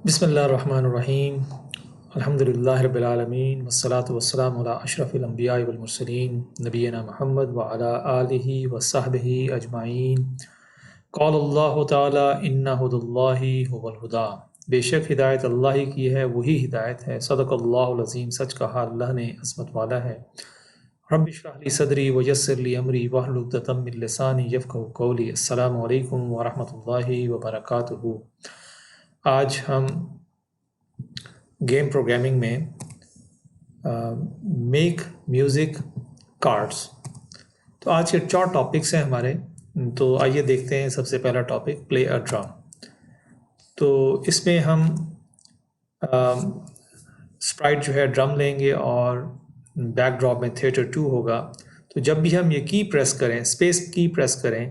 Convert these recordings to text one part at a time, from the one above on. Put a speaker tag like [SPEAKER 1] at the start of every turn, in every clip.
[SPEAKER 1] बिस्मिल्लाहिर्रहमानिर्रहीम अल्हम्दुलिल्लाहि रब्बिल आलमीन वस्सलातु वस्सलामु अला अशरफिल अंबिया'i वल मुरसलीन नबीना मुहम्मद व अला आलिहि व सहबिहि अजमाइन। क़ाल अल्लाहु तआला इन्ना हुदल्लाहि हुवल हुदा। बेशक हिदायत अल्लाह ही की है, वही हिदायत है। सदक़ल्लाहुल अज़ीम, सच कहा अल्लाह ने, असमत वाला है। रब्बि इश्रह ली सदरी व यस्सिर ली अमरी वहलुल उक़दतम मिन लिसानी यफ़क़हू क़ौली। अस्सलामु अलैकुम व रहमतुल्लाहि व बरकातुहू। आज हम गेम प्रोग्रामिंग में मेक म्यूज़िक कार्ड्स, तो आज के 4 टॉपिक्स हैं हमारे। तो आइए देखते हैं। सबसे पहला टॉपिक प्ले अ ड्रम। तो इसमें हम स्प्राइट जो है ड्रम लेंगे और बैकड्रॉप में थिएटर 2 होगा। तो जब भी हम ये की प्रेस करें, स्पेस की प्रेस करें,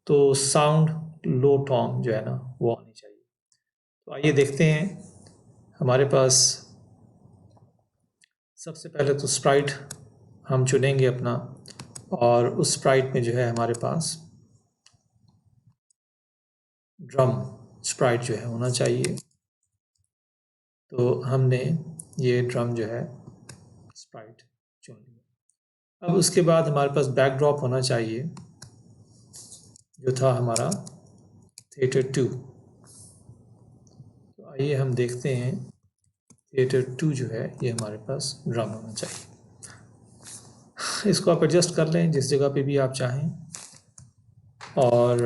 [SPEAKER 1] तो साउंड लो टॉन जो है ना वो आनी चाहिए। तो आइए देखते हैं। हमारे पास सबसे पहले तो स्प्राइट हम चुनेंगे अपना, और उस स्प्राइट में जो है हमारे पास ड्रम स्प्राइट जो है होना चाहिए। तो हमने ये ड्रम जो है स्प्राइट चुन लिया। अब उसके बाद हमारे पास बैकड्रॉप होना चाहिए, जो था हमारा थिएटर 2। तो आइए हम देखते हैं। थिएटर 2 जो है ये हमारे पास ड्रम होना चाहिए। इसको आप एडजस्ट कर लें जिस जगह पे भी आप चाहें। और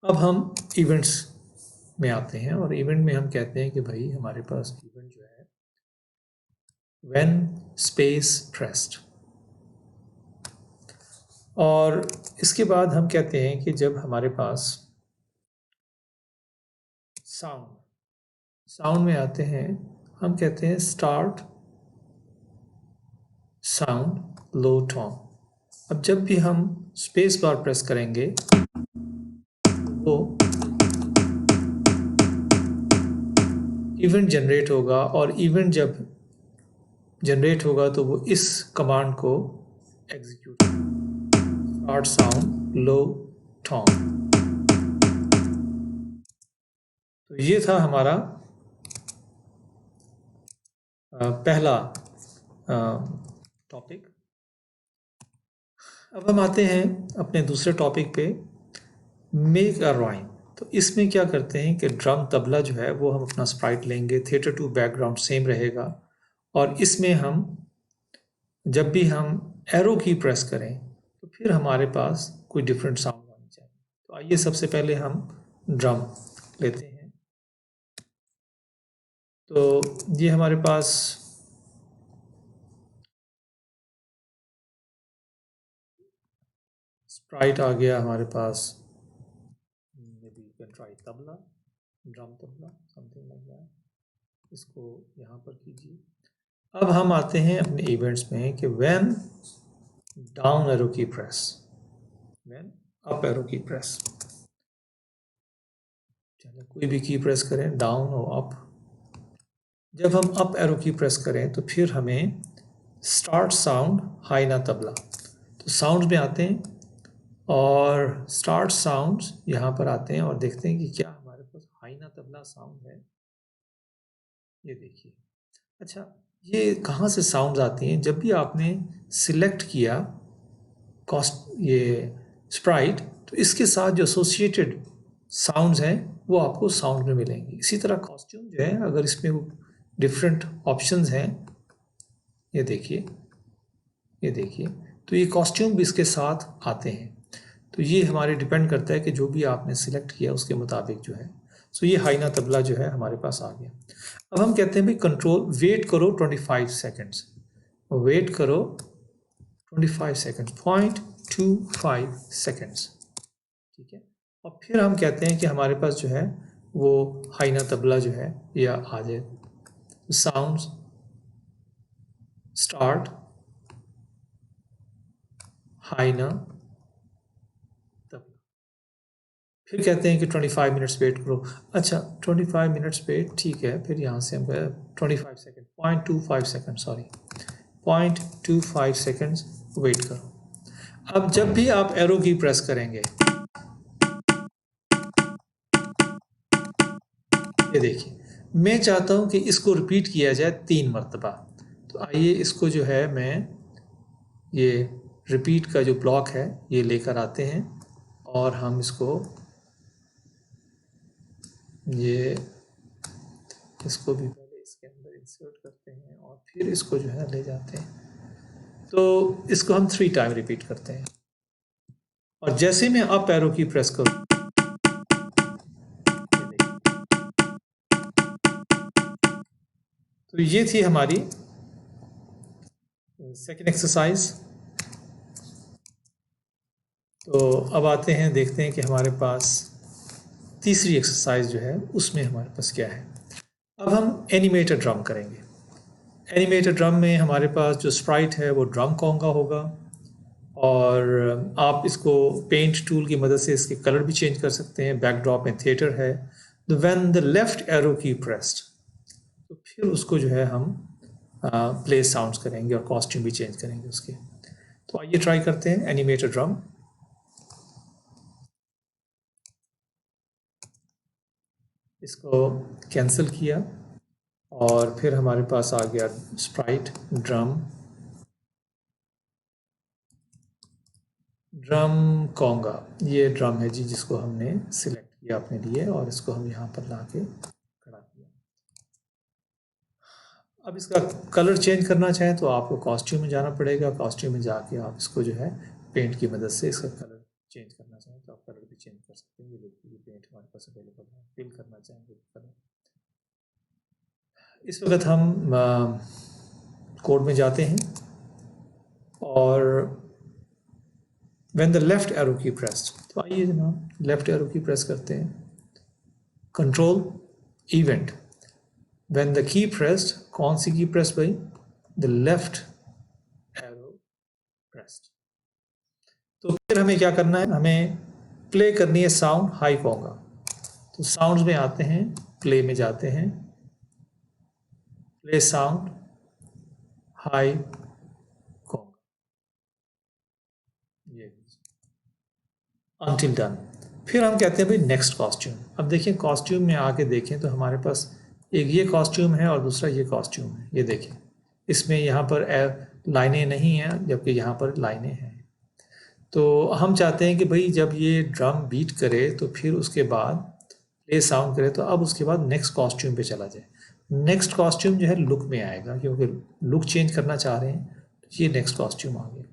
[SPEAKER 1] अब हम इवेंट्स में आते हैं, और इवेंट में हम कहते हैं कि भाई हमारे पास इवेंट जो है व्हेन स्पेस प्रेस्ड। और इसके बाद हम कहते हैं कि जब हमारे पास साउंड में आते हैं, हम कहते हैं स्टार्ट साउंड लो टोन। अब जब भी हम स्पेस बार प्रेस करेंगे तो इवेंट जनरेट होगा, और इवेंट जब जनरेट होगा तो वो इस कमांड को एग्जीक्यूट, स्टार्ट साउंड लो टोन। तो ये था हमारा पहला टॉपिक। अब हम आते हैं अपने दूसरे टॉपिक पे, मेक अ राइम। तो इसमें क्या करते हैं कि ड्रम तबला जो है वो हम अपना स्प्राइट लेंगे, थिएटर 2 बैकग्राउंड सेम रहेगा, और इसमें हम जब भी हम एरो की प्रेस करें तो फिर हमारे पास कोई डिफरेंट साउंड आनी चाहिए। तो आइए सबसे पहले हम ड्रम लेते हैं। तो ये हमारे पास स्प्राइट आ गया हमारे पास। maybe you can try tabla, drum tabla, something like that. इसको यहाँ पर कीजिए। अब हम आते हैं अपने इवेंट्स में कि व्हेन डाउन एरो की प्रेस, व्हेन अप एरो की प्रेस। चाहे कोई भी की प्रेस करें, डाउन और अप। जब हम अप एरो की प्रेस करें तो फिर हमें स्टार्ट साउंड हाई ना तबला। तो साउंड में आते हैं और स्टार्ट साउंड्स यहाँ पर आते हैं, और देखते हैं कि क्या हमारे पास हाई ना तबला साउंड है। ये देखिए। अच्छा, ये कहाँ से साउंड्स आती हैं? जब भी आपने सिलेक्ट किया ये स्प्राइट, तो इसके साथ जो एसोसिएटेड साउंड्स हैं वो आपको साउंड में मिलेंगे। इसी तरह कॉस्ट्यूम जो है, अगर इसमें डिफरेंट ऑप्शंस हैं, ये देखिए, ये देखिए, तो ये कॉस्ट्यूम भी इसके साथ आते हैं। तो ये हमारे डिपेंड करता है कि जो भी आपने सिलेक्ट किया उसके मुताबिक जो है। सो ये हाई ना तबला जो है हमारे पास आ गया। अब हम कहते हैं भाई कंट्रोल, वेट करो 25 सेकेंड्स, वेट करो 25 सेकेंड्स, 0.25 सेकेंड्स, ठीक है। और फिर हम कहते हैं कि हमारे पास जो है वो हाई ना तबला जो है या आ जाए। साउंड्स स्टार्ट हाई ना तबला। फिर कहते हैं कि 25 मिनट्स वेट करो। अच्छा, 25 मिनट्स वेट, ठीक है। फिर यहाँ से हम 25 second, 0.25 second, sorry 0.25 seconds wait करो। अब जब भी आप एरो की प्रेस करेंगे ये देखिए, मैं चाहता हूँ कि इसको रिपीट किया जाए 3 मरतबा। तो आइए इसको जो है मैं ये रिपीट का जो ब्लॉक है ये लेकर आते हैं और हम इसको इसको भी पहले इसके अंदर इंसर्ट करते हैं और फिर इसको जो है ले जाते हैं। तो इसको हम 3 टाइम रिपीट करते हैं और जैसे मैं अप एरो की प्रेस करूँ, तो ये थी हमारी सेकेंड एक्सरसाइज। तो अब आते हैं, देखते हैं कि हमारे पास तीसरी एक्सरसाइज जो है उसमें हमारे पास क्या है। अब हम एनिमेटेड ड्रम करेंगे। एनिमेटेड ड्रम में हमारे पास जो स्प्राइट है वो ड्रम कॉन्गा होगा और आप इसको पेंट टूल की मदद से इसके कलर भी चेंज कर सकते हैं। बैकड्रॉप में थिएटर है। The when the left arrow key pressed, तो फिर उसको जो है हम प्ले साउंड्स करेंगे और कॉस्ट्यूम भी चेंज करेंगे उसके। तो आइए ट्राई करते हैं एनिमेटेड ड्रम। इसको कैंसिल किया और फिर हमारे पास आ गया स्प्राइट ड्रम कॉन्गा। ये ड्रम है जी जिसको हमने सिलेक्ट किया अपने लिए और इसको हम यहाँ पर ला के खड़ा किया। अब इसका कलर चेंज करना चाहें तो आपको कॉस्ट्यूम में जाना पड़ेगा। कॉस्ट्यूम में जाके आप इसको जो है पेंट की मदद से इसका कलर चेंज करना चाहें तो आप कलर भी चेंज कर सकते हैं। ये देखिए, ये पेंट हमारे पास अवेलेबल है। फिल करना चाहेंगे कलर। इस वक्त हम कोड में जाते हैं और when the left arrow key pressed, तो आइए जनाब लेफ्ट एरो की प्रेस करते हैं। Control event, when the key pressed, कौन सी की प्रेस भाई? The left arrow pressed. तो फिर हमें क्या करना है, हमें प्ले करनी है साउंड हाई कॉन्गा। तो साउंड्स में आते हैं, प्ले में जाते हैं, प्ले साउंड हाई कॉन्गा, ये अनटिल डन। फिर हम कहते हैं भाई नेक्स्ट कॉस्ट्यूम। अब देखिए कॉस्ट्यूम में आके देखें तो हमारे पास एक ये कॉस्ट्यूम है और दूसरा ये कॉस्ट्यूम है। ये देखें, इसमें यहाँ पर लाइनें नहीं हैं जबकि यहाँ पर लाइनें हैं। तो हम चाहते हैं कि भाई जब ये ड्रम बीट करे तो फिर उसके बाद प्ले साउंड करे तो अब उसके बाद नेक्स्ट कॉस्ट्यूम पे चला जाए। नेक्स्ट कॉस्ट्यूम जो है लुक में आएगा क्योंकि लुक चेंज करना चाह रहे हैं। तो ये नेक्स्ट कॉस्ट्यूम आ गया।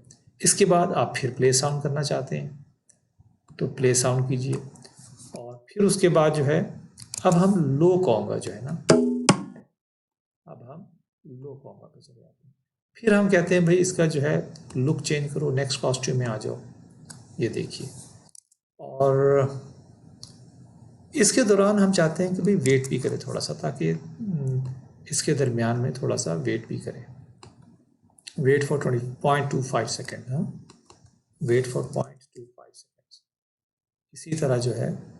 [SPEAKER 1] इसके बाद आप फिर प्ले साउंड करना चाहते हैं तो प्ले साउंड कीजिए और फिर उसके बाद जो है अब हम लो कॉन्गा जो है ना, अब हम लो कॉन्गा पे चले जाते हैं। फिर हम कहते हैं भाई इसका जो है लुक चेंज करो, नेक्स्ट कॉस्ट्यूम में आ जाओ। ये देखिए, और इसके दौरान हम चाहते हैं कि भाई वेट भी करे थोड़ा सा, ताकि इसके दरमियान में थोड़ा सा वेट भी करें। Wait for 20.25 second. हाँ, वेट फॉर 0.25 सेकेंड। इसी तरह जो है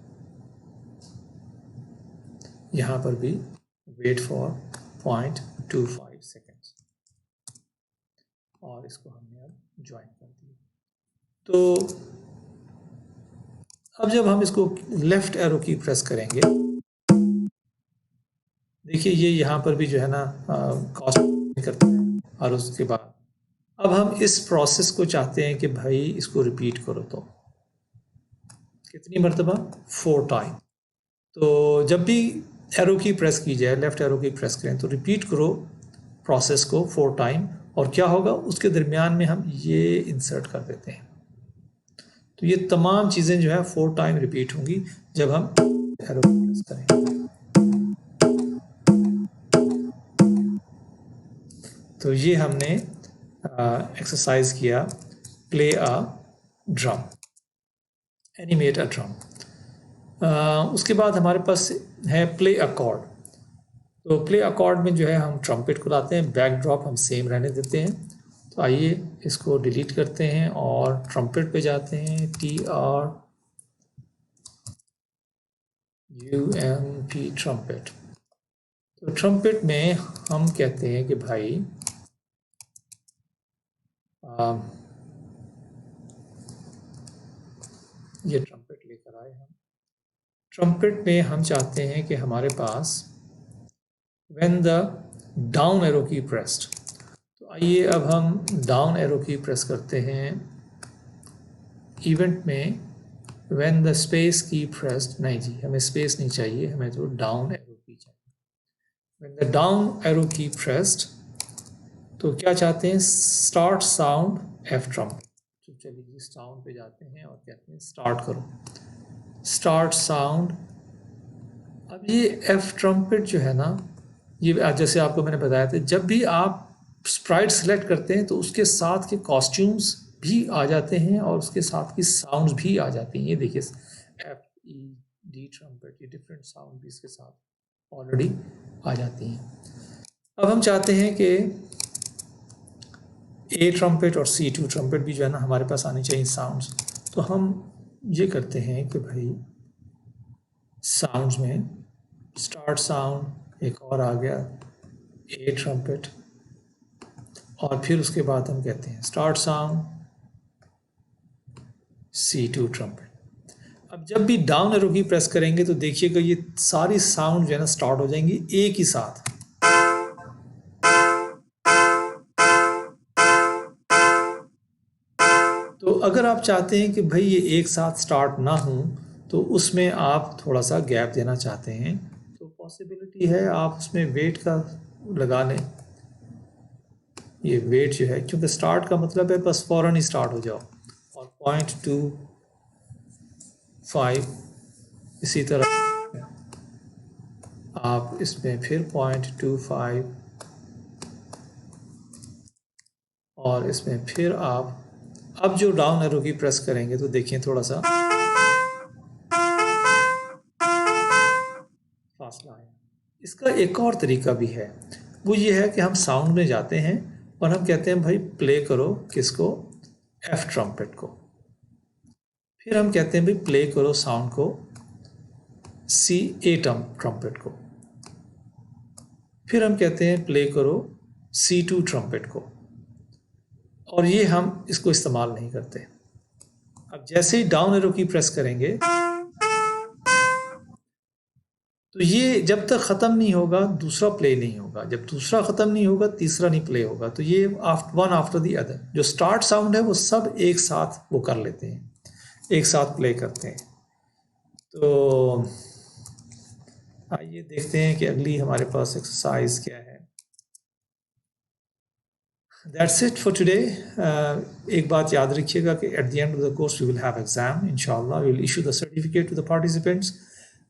[SPEAKER 1] यहाँ पर भी वेट फॉर 0.25 सेकेंड्स और इसको हमने अब ज्वाइन कर दिया। तो अब जब हम इसको लेफ्ट एरो की प्रेस करेंगे, देखिए ये यहाँ पर भी जो है ना कॉस्ट करता है। और उसके बाद अब हम इस प्रोसेस को चाहते हैं कि भाई इसको रिपीट करो। तो कितनी मरतबा? 4 टाइम। तो जब भी एरो की प्रेस की जाए, लेफ्ट एरो की प्रेस करें तो रिपीट करो प्रोसेस को 4 टाइम। और क्या होगा उसके दरमियान में हम ये इंसर्ट कर देते हैं। तो ये तमाम चीज़ें जो है 4 टाइम रिपीट होंगी जब हम एरो की प्रेस करेंगे। तो ये हमने एक्सरसाइज किया play a drum, animate a drum. उसके बाद हमारे पास है प्ले अ कॉर्ड। तो प्ले अ कॉर्ड में जो है हम ट्रम्पेट को लाते हैं, बैकड्रॉप हम सेम रहने देते हैं। तो आइए इसको डिलीट करते हैं और ट्रम्पेट पे जाते हैं, TRUMP ट्रम्पेट। तो ट्रम्पेट में हम कहते हैं कि भाई ये ट्रम्पेट लेकर आए हम। ट्रम्पेट में हम चाहते हैं कि हमारे पास when the down arrow key pressed, तो आइए अब हम डाउन एरो की प्रेस करते हैं इवेंट में। व्हेन द स्पेस की प्रेस्ड, नहीं जी हमें स्पेस नहीं चाहिए, हमें तो डाउन एरो की चाहिए। When the down arrow key pressed, तो क्या चाहते हैं, स्टार्ट साउंड एफ ट्रम्पेट। तो चलिए इस साउंड पे जाते हैं और कहते हैं स्टार्ट करो, स्टार्ट साउंड। अब ये एफ ट्रम्पेट जो है ना, ये जैसे आपको मैंने बताया था, जब भी आप स्प्राइट सेलेक्ट करते हैं तो उसके साथ के कॉस्ट्यूम्स भी आ जाते हैं और उसके साथ की साउंड्स भी आ जाती हैं। ये देखिए एफ ई डी ट्रम्पेट, ये डिफरेंट साउंड भी इसके साथ ऑलरेडी आ जाती हैं। अब हम चाहते हैं कि ए ट्रम्पेट और C2 ट्रम्पेट भी जो है ना हमारे पास आनी चाहिए साउंड्स। तो हम ये करते हैं कि भाई साउंड्स में स्टार्ट साउंड एक और आ गया, ए ट्रम्पेट, और फिर उसके बाद हम कहते हैं स्टार्ट साउंड C2 ट्रम्पेट। अब जब भी डाउन एरो की प्रेस करेंगे तो देखिएगा ये सारी साउंड जो है ना स्टार्ट हो जाएंगी एक ही साथ। तो अगर आप चाहते हैं कि भाई ये एक साथ स्टार्ट ना हो तो उसमें आप थोड़ा सा गैप देना चाहते हैं तो पॉसिबिलिटी है आप उसमें वेट का लगा लें। ये वेट जो है, क्योंकि स्टार्ट का मतलब है बस फ़ौरन ही स्टार्ट हो जाओ, और 0.25 इसी तरह आप इसमें फिर 0.25 और इसमें फिर आप अब जो डाउन एरो की प्रेस करेंगे तो देखिए थोड़ा सा फासला है। इसका एक और तरीका भी है, वो ये है कि हम साउंड में जाते हैं और हम कहते हैं भाई प्ले करो किसको, एफ ट्रम्पेट को। फिर हम कहते हैं भाई प्ले करो साउंड को सी ए ट्रम्पेट को। फिर हम कहते हैं प्ले करो C2 ट्रम्पेट को, और ये हम इसको इस्तेमाल नहीं करते। अब जैसे ही डाउन एरो की प्रेस करेंगे तो ये जब तक ख़त्म नहीं होगा दूसरा प्ले नहीं होगा, जब दूसरा ख़त्म नहीं होगा तीसरा नहीं प्ले होगा। तो ये वन आफ्टर दी अदर जो स्टार्ट साउंड है वो सब एक साथ वो कर लेते हैं, एक साथ प्ले करते हैं। तो आइए देखते हैं कि अगली हमारे पास एक्सरसाइज क्या है। That's it for today. एक बात याद रखिएगा कि at the end of the course we will have exam, इंशाल्लाह we will issue the certificate to the participants.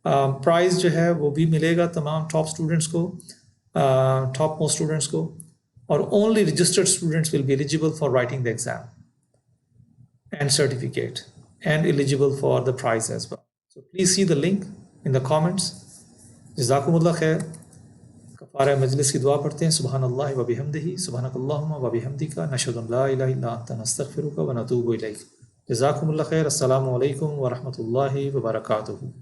[SPEAKER 1] Prize जो है वो भी मिलेगा तमाम टॉप स्टूडेंट्स को, टॉप मोस्ट स्टूडेंट्स को, और only registered students will be eligible for writing the exam and certificate and eligible for the prize as well. So please see the link in the comments. जज़ाकुमुल्लाह खैर। कफ़ारा मजलिस की दुआ पढ़ते हैं। सुबहानल्लाहि व बिहम्दिही, सुबहानकल्लाहुम्मा व बिहम्दिका, नशहदु अन ला इलाहा इल्ला अंता, नस्तगफिरुका व नतूबु इलैक। जज़ाकुमुल्लाह खैर। अस्सलामु अलैकुम व रहमतुल्लाहि व बरकातुहू।